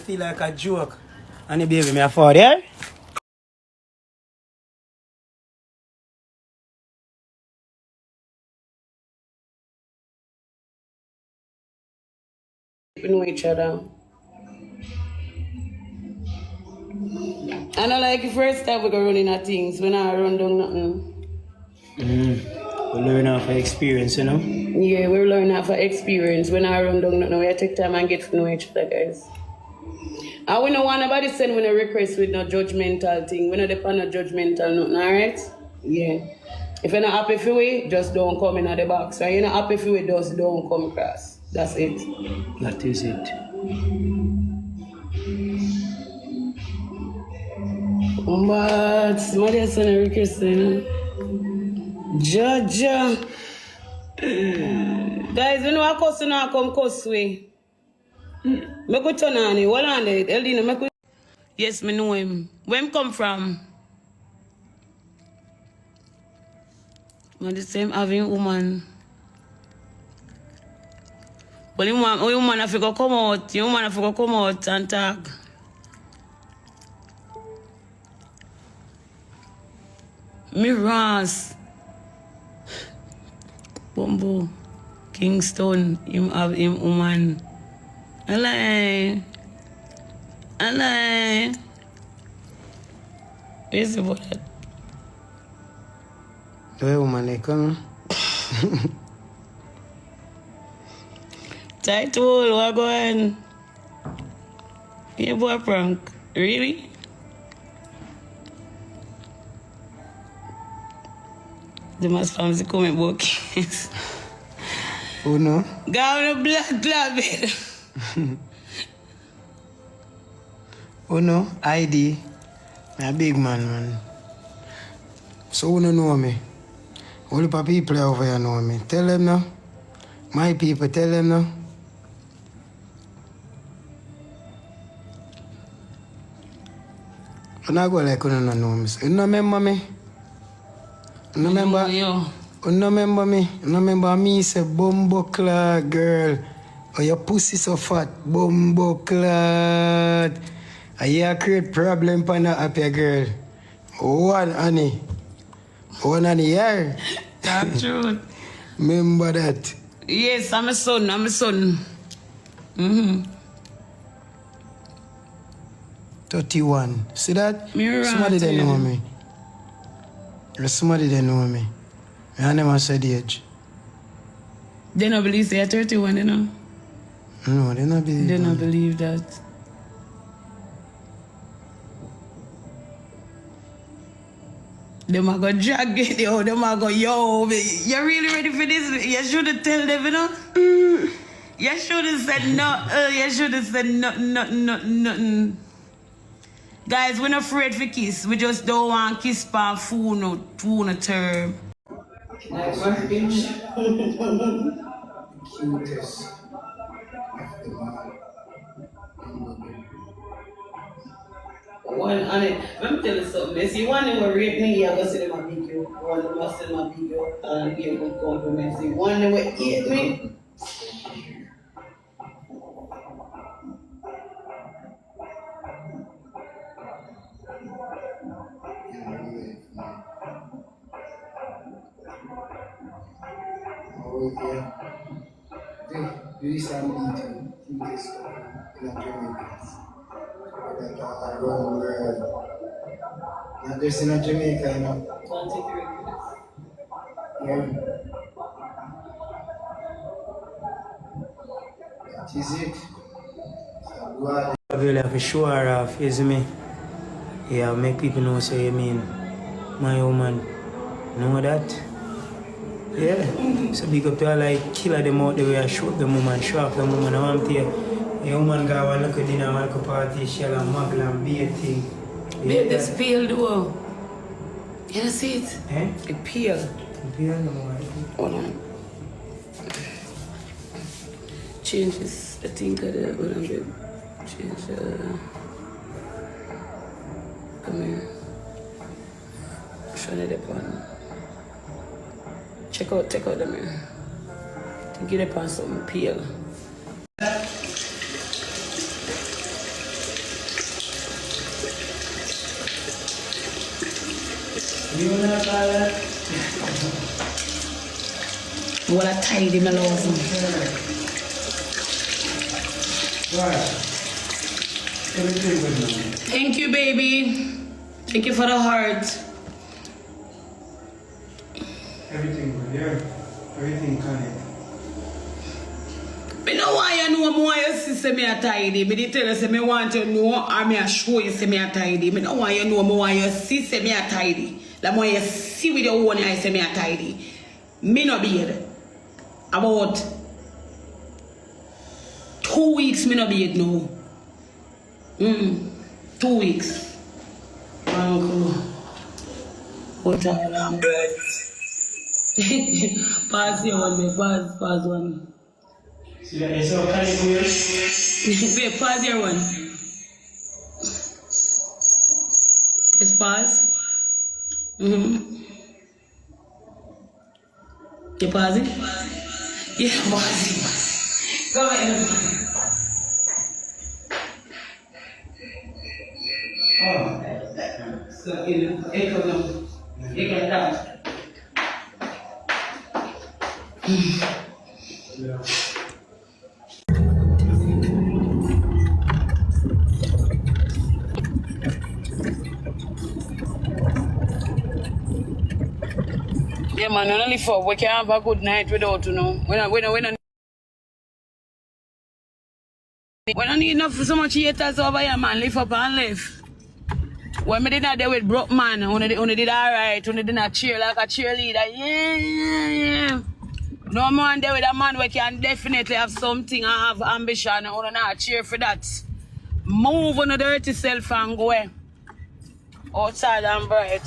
feel like a joke. And the baby, me a fall there? We know each other. I don't like the first time we go running at things when I run down nothing. We learn off of experience, you know? Yeah, we learn off of experience. When I run down nothing, we take time and get to know each other, guys. And we don't want nobody send me no request with no judgmental thing. We don't depend on no judgmental nothing, alright? Yeah. If you're not happy for it, just don't come in the box. Right? You're not happy for it, just don't come across. That's it. That is it. But somebody send a request, you know? Jaja. Guys, you know I cuss you now come cuss way. Make we turn on it. Hold on there. Eldina, make we... Yes, me know him. Where him come from? Man, the same having woman. Well, you woman have to go come out. You woman have to go come out and talk. Mirrors. Bumbo. Kingston. Him have him woman. Alay. Where's about that? The woman, they come. Title, what going? Yeah, boy, prank. Really? The must from the comment book. Oh no? Go on a black club. Oh no? ID. I'm a big man. So who don't know me? All the people over here know me. Tell them now. My people, tell them now. I'm not going like you don't know me. You don't remember me? You don't remember? Yo. You don't remember me? You don't remember me say bumbo clad girl. Oh, your pussy so fat, bumbo clad. And you create problem for that happy girl. One honey. One honey here. That's true. Remember that? Yes, I'm a son. Mm-hmm. 31. See that? Somebody they know me. Somebody they know me. I never said the age. They don't believe they're 31, you know? No, they don't believe They don't believe that. They might go drag it, yo. They might go, yo, you really ready for this? You should have tell them, you know? You should have said no. You should have said nothing. Guys, we're not afraid for kiss. We just don't want kiss for food no term. Like my bitch. Cutest. One, and let me tell you something. You see, one who will rape me, you're going to see them a big you. One who must see them a big you and give good compliments. See, one who will hate me. Oh, yeah. Do this and meeting. Cutest in Jamaica. Around the world. Not just in Jamaica, you know. 23. Yeah. That is it. So, God. I really have to show her off, is me? Yeah, make people know, say, you mean, my woman. Know that? Yeah. So big up to her, like, killer them out the way I show up the woman, show off the woman. I want to hear, a woman got one look at dinner, one look at party, she have a muggle and be a thing. Babe, this peel though. You don't see it? Eh? A peel. Peel, no. Hold on. Change this, I think, hold on, babe. Change, come here. Show it upon. Take out the mirror. Get it on something peel. You wanna call that? Well, I tidy my love. Right. Everything good now. Thank you, baby. Thank you for the heart. Everything good, yeah. Everything connected. I know why you know more you see me a tidy. Me did tell you say me want you know or me a show you say me a tidy. Me know why you know more you see say me a tidy. The more you see with your own eyes say me a tidy. Me no be here. About 2 weeks me no be it now. 2 weeks. Uncle. What I'm good. Pass your one, me. Pass one. See that? So can you do it? Wait, pause your one. Just pause. You pause it? Yeah, pause it. Go ahead. Oh. So, echo now. Echo down. Yeah. Yeah, man, only for we can't have a good night without, you know. We don't need enough for so much haters over here, man. Live up and live. When me did not there with broke man, only did alright, only did not cheer like a cheerleader. Yeah. No man there with a man where can definitely have something and have ambition and only not cheer for that. Move on the dirty self and go outside and bright.